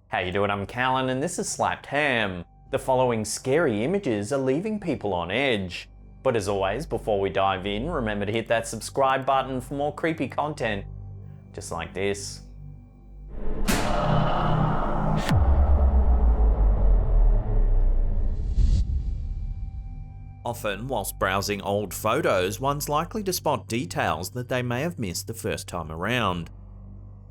How you doing? I'm Callan and this is Slapped Ham. The following scary images are leaving people on edge. But as always, before we dive in, remember to hit that subscribe button for more creepy content, just like this. Often, whilst browsing old photos, one's likely to spot details that they may have missed the first time around.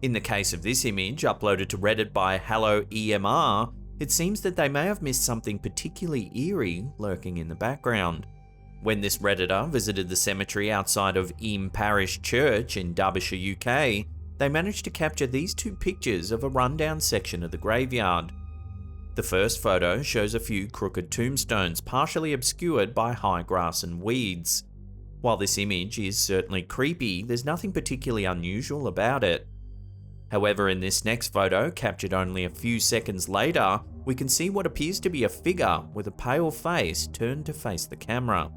In the case of this image, uploaded to Reddit by Hello EMR, it seems that they may have missed something particularly eerie lurking in the background. When this Redditor visited the cemetery outside of Eam Parish Church in Derbyshire, UK, they managed to capture these two pictures of a rundown section of the graveyard. The first photo shows a few crooked tombstones partially obscured by high grass and weeds. While this image is certainly creepy, there's nothing particularly unusual about it. However, in this next photo, captured only a few seconds later, we can see what appears to be a figure with a pale face turned to face the camera.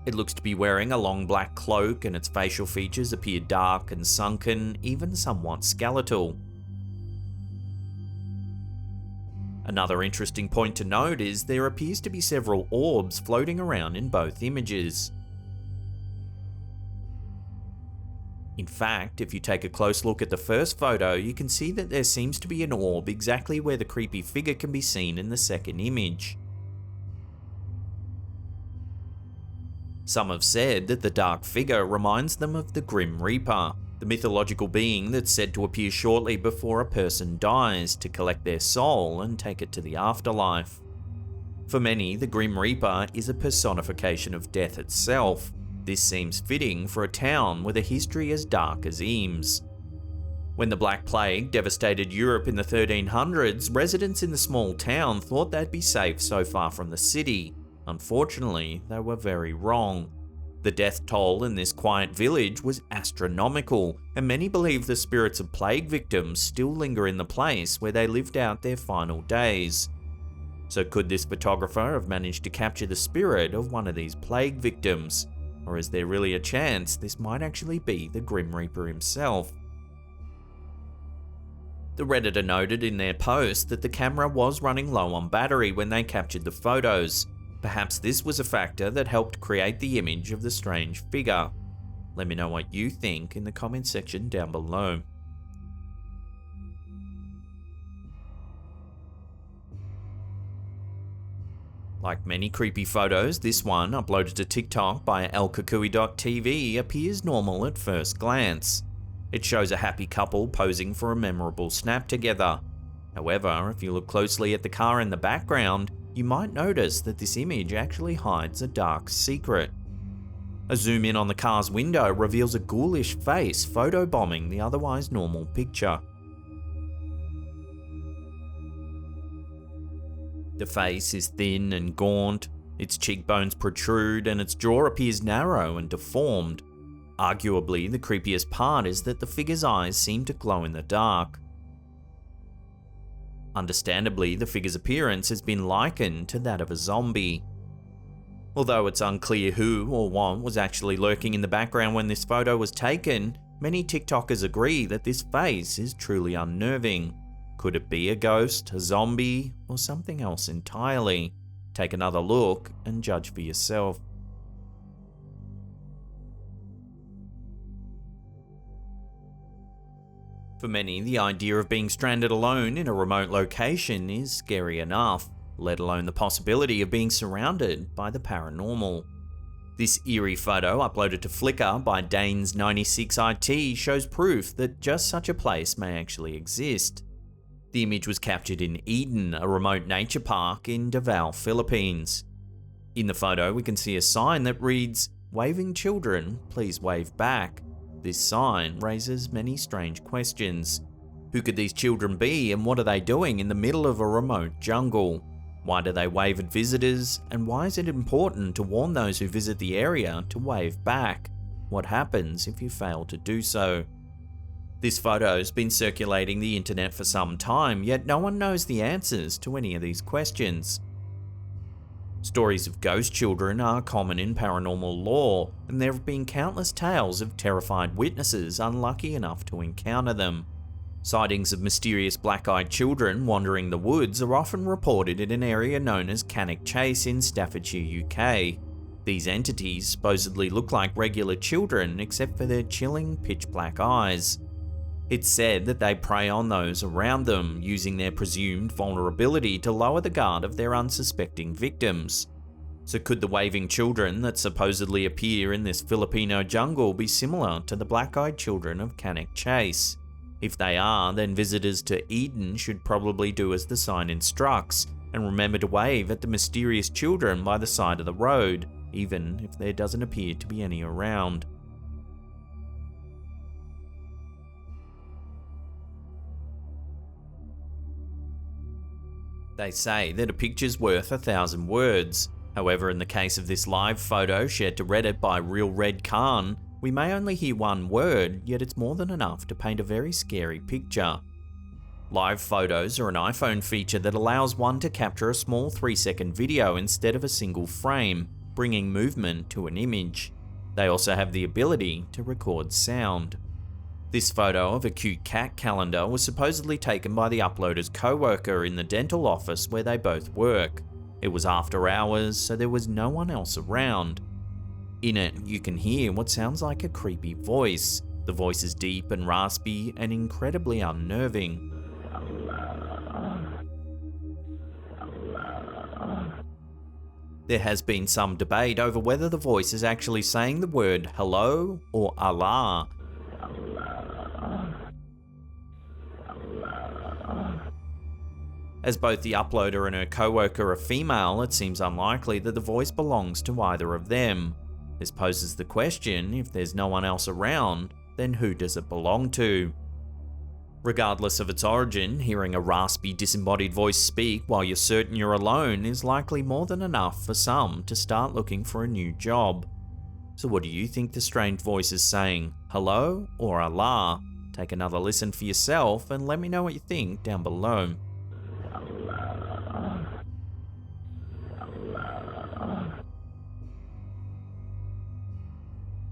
It looks to be wearing a long black cloak and its facial features appear dark and sunken, even somewhat skeletal. Another interesting point to note is there appears to be several orbs floating around in both images. In fact, if you take a close look at the first photo, you can see that there seems to be an orb exactly where the creepy figure can be seen in the second image. Some have said that the dark figure reminds them of the Grim Reaper, the mythological being that's said to appear shortly before a person dies to collect their soul and take it to the afterlife. For many, the Grim Reaper is a personification of death itself. This seems fitting for a town with a history as dark as Eames. When the Black Plague devastated Europe in the 1300s, residents in the small town thought they'd be safe so far from the city. Unfortunately, they were very wrong. The death toll in this quiet village was astronomical, and many believe the spirits of plague victims still linger in the place where they lived out their final days. So could this photographer have managed to capture the spirit of one of these plague victims? Or is there really a chance this might actually be the Grim Reaper himself? The Redditor noted in their post that the camera was running low on battery when they captured the photos. Perhaps this was a factor that helped create the image of the strange figure. Let me know what you think in the comment section down below. Like many creepy photos, this one, uploaded to TikTok by elkukui.tv, appears normal at first glance. It shows a happy couple posing for a memorable snap together. However, if you look closely at the car in the background, you might notice that this image actually hides a dark secret. A zoom in on the car's window reveals a ghoulish face photobombing the otherwise normal picture. The face is thin and gaunt, its cheekbones protrude, and its jaw appears narrow and deformed. Arguably, the creepiest part is that the figure's eyes seem to glow in the dark. Understandably, the figure's appearance has been likened to that of a zombie. Although it's unclear who or what was actually lurking in the background when this photo was taken, many TikTokers agree that this face is truly unnerving. Could it be a ghost, a zombie, or something else entirely? Take another look and judge for yourself. For many, the idea of being stranded alone in a remote location is scary enough, let alone the possibility of being surrounded by the paranormal. This eerie photo, uploaded to Flickr by Danes96IT, shows proof that just such a place may actually exist. The image was captured in Eden, a remote nature park in Davao, Philippines. In the photo, we can see a sign that reads, "Waving children, please wave back." This sign raises many strange questions. Who could these children be, and what are they doing in the middle of a remote jungle? Why do they wave at visitors, and why is it important to warn those who visit the area to wave back? What happens if you fail to do so? This photo's been circulating the internet for some time, yet no one knows the answers to any of these questions. Stories of ghost children are common in paranormal lore, and there have been countless tales of terrified witnesses unlucky enough to encounter them. Sightings of mysterious black-eyed children wandering the woods are often reported in an area known as Cannock Chase in Staffordshire, UK. These entities supposedly look like regular children except for their chilling, pitch-black eyes. It's said that they prey on those around them, using their presumed vulnerability to lower the guard of their unsuspecting victims. So could the waving children that supposedly appear in this Filipino jungle be similar to the black-eyed children of Cannock Chase? If they are, then visitors to Eden should probably do as the sign instructs, and remember to wave at the mysterious children by the side of the road, even if there doesn't appear to be any around. They say that a picture's worth 1,000 words. However, in the case of this live photo shared to Reddit by Real Red Khan, we may only hear one word, yet it's more than enough to paint a very scary picture. Live photos are an iPhone feature that allows one to capture a small 3-second video instead of a single frame, bringing movement to an image. They also have the ability to record sound. This photo of a cute cat calendar was supposedly taken by the uploader's co-worker in the dental office where they both work. It was after hours, so there was no one else around. In it, you can hear what sounds like a creepy voice. The voice is deep and raspy and incredibly unnerving. There has been some debate over whether the voice is actually saying the word hello or Allah. As both the uploader and her co-worker are female, it seems unlikely that the voice belongs to either of them. This poses the question, if there's no one else around, then who does it belong to? Regardless of its origin, hearing a raspy, disembodied voice speak while you're certain you're alone is likely more than enough for some to start looking for a new job. So what do you think the strange voice is saying? Hello or Allah? Take another listen for yourself and let me know what you think down below.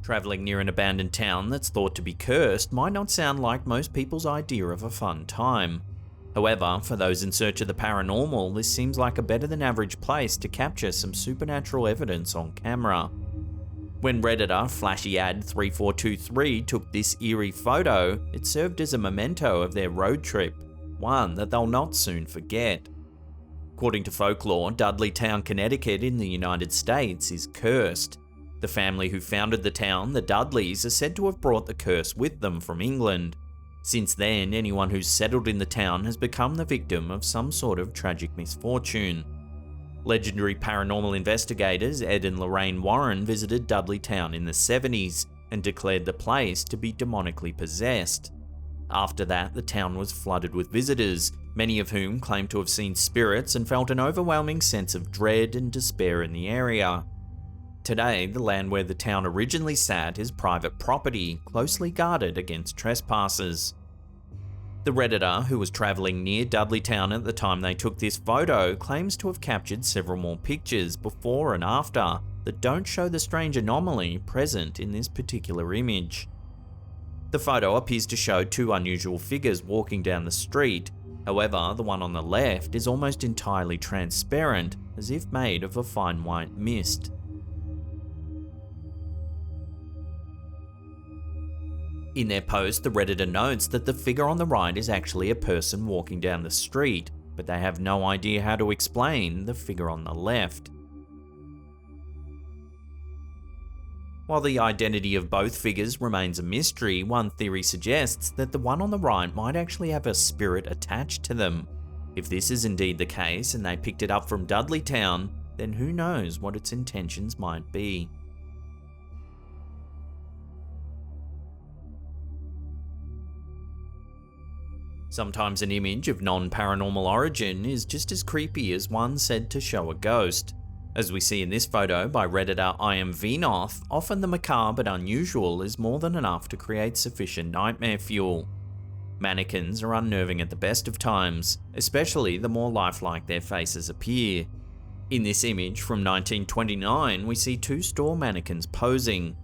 Travelling near an abandoned town that's thought to be cursed might not sound like most people's idea of a fun time. However, for those in search of the paranormal, this seems like a better than average place to capture some supernatural evidence on camera. When Redditor FlashyAd3423 took this eerie photo, it served as a memento of their road trip, one that they'll not soon forget. According to folklore, Dudleytown, Connecticut in the United States is cursed. The family who founded the town, the Dudleys, are said to have brought the curse with them from England. Since then, anyone who's settled in the town has become the victim of some sort of tragic misfortune. Legendary paranormal investigators Ed and Lorraine Warren visited Dudleytown in the 70s and declared the place to be demonically possessed. After that, the town was flooded with visitors, many of whom claimed to have seen spirits and felt an overwhelming sense of dread and despair in the area. Today, the land where the town originally sat is private property, closely guarded against trespassers. The Redditor, who was travelling near Dudleytown at the time they took this photo, claims to have captured several more pictures before and after that don't show the strange anomaly present in this particular image. The photo appears to show two unusual figures walking down the street. However, the one on the left is almost entirely transparent, as if made of a fine white mist. In their post, the Redditor notes that the figure on the right is actually a person walking down the street, but they have no idea how to explain the figure on the left. While the identity of both figures remains a mystery, one theory suggests that the one on the right might actually have a spirit attached to them. If this is indeed the case and they picked it up from Dudleytown, then who knows what its intentions might be. Sometimes an image of non-paranormal origin is just as creepy as one said to show a ghost. As we see in this photo by Redditor I Am Venoth, often the macabre but unusual is more than enough to create sufficient nightmare fuel. Mannequins are unnerving at the best of times, especially the more lifelike their faces appear. In this image from 1929, we see two store mannequins posing.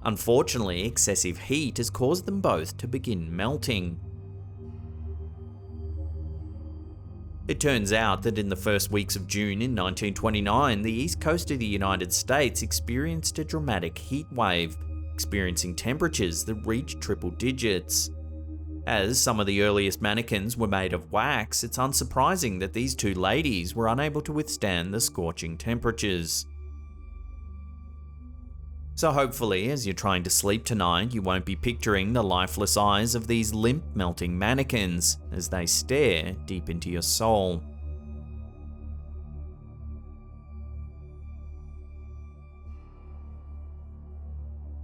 Unfortunately, excessive heat has caused them both to begin melting. It turns out that in the first weeks of June in 1929, the east coast of the United States experienced a dramatic heat wave, experiencing temperatures that reached triple digits. As some of the earliest mannequins were made of wax, it's unsurprising that these two ladies were unable to withstand the scorching temperatures. So hopefully, as you're trying to sleep tonight, you won't be picturing the lifeless eyes of these limp, melting mannequins as they stare deep into your soul.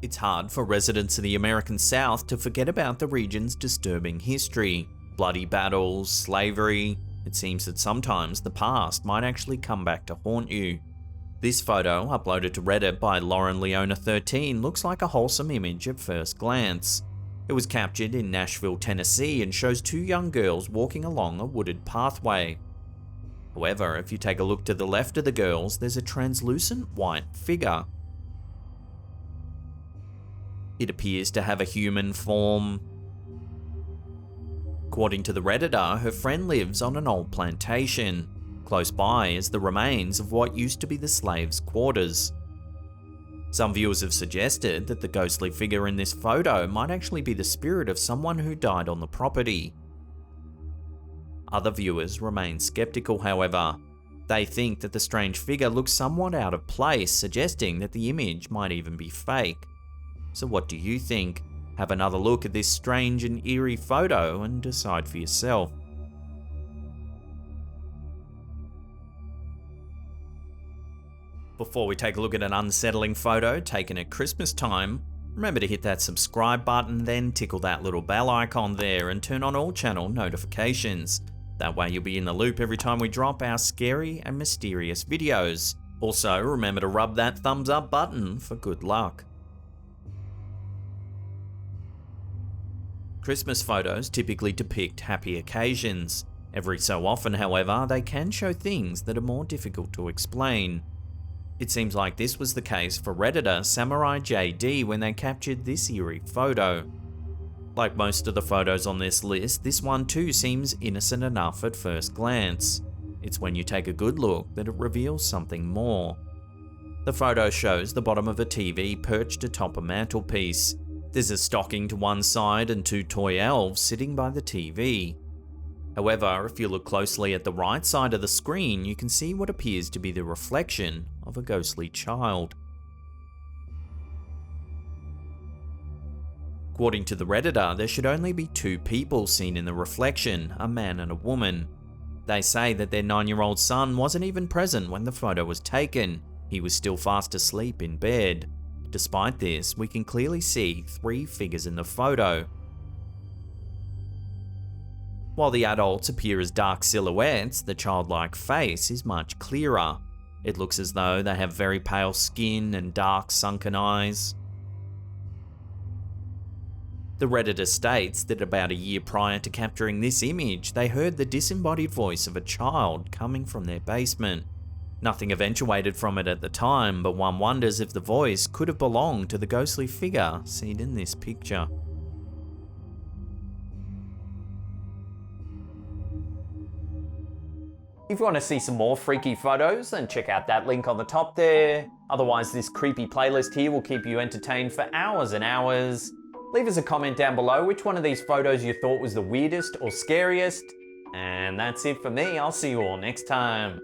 It's hard for residents of the American South to forget about the region's disturbing history. Bloody battles, slavery. It seems that sometimes the past might actually come back to haunt you. This photo, uploaded to Reddit by Lauren Leona13, looks like a wholesome image at first glance. It was captured in Nashville, Tennessee, and shows two young girls walking along a wooded pathway. However, if you take a look to the left of the girls, there's a translucent white figure. It appears to have a human form. According to the Redditor, her friend lives on an old plantation. Close by is the remains of what used to be the slaves' quarters. Some viewers have suggested that the ghostly figure in this photo might actually be the spirit of someone who died on the property. Other viewers remain skeptical, however. They think that the strange figure looks somewhat out of place, suggesting that the image might even be fake. So what do you think? Have another look at this strange and eerie photo and decide for yourself. Before we take a look at an unsettling photo taken at Christmas time, remember to hit that subscribe button, then tickle that little bell icon there and turn on all channel notifications. That way you'll be in the loop every time we drop our scary and mysterious videos. Also, remember to rub that thumbs up button for good luck. Christmas photos typically depict happy occasions. Every so often, however, they can show things that are more difficult to explain. It seems like this was the case for Redditor Samurai JD when they captured this eerie photo. Like most of the photos on this list, this one too seems innocent enough at first glance. It's when you take a good look that it reveals something more. The photo shows the bottom of a TV perched atop a mantelpiece. There's a stocking to one side and two toy elves sitting by the TV. However, if you look closely at the right side of the screen, you can see what appears to be the reflection of a ghostly child. According to the Redditor, there should only be two people seen in the reflection, a man and a woman. They say that their 9-year-old son wasn't even present when the photo was taken. He was still fast asleep in bed. Despite this, we can clearly see three figures in the photo. While the adults appear as dark silhouettes, the childlike face is much clearer. It looks as though they have very pale skin and dark sunken eyes. The Redditor states that about a year prior to capturing this image, they heard the disembodied voice of a child coming from their basement. Nothing eventuated from it at the time, but one wonders if the voice could have belonged to the ghostly figure seen in this picture. If you want to see some more freaky photos, then check out that link on the top there. Otherwise, this creepy playlist here will keep you entertained for hours and hours. Leave us a comment down below which one of these photos you thought was the weirdest or scariest. And that's it for me. I'll see you all next time.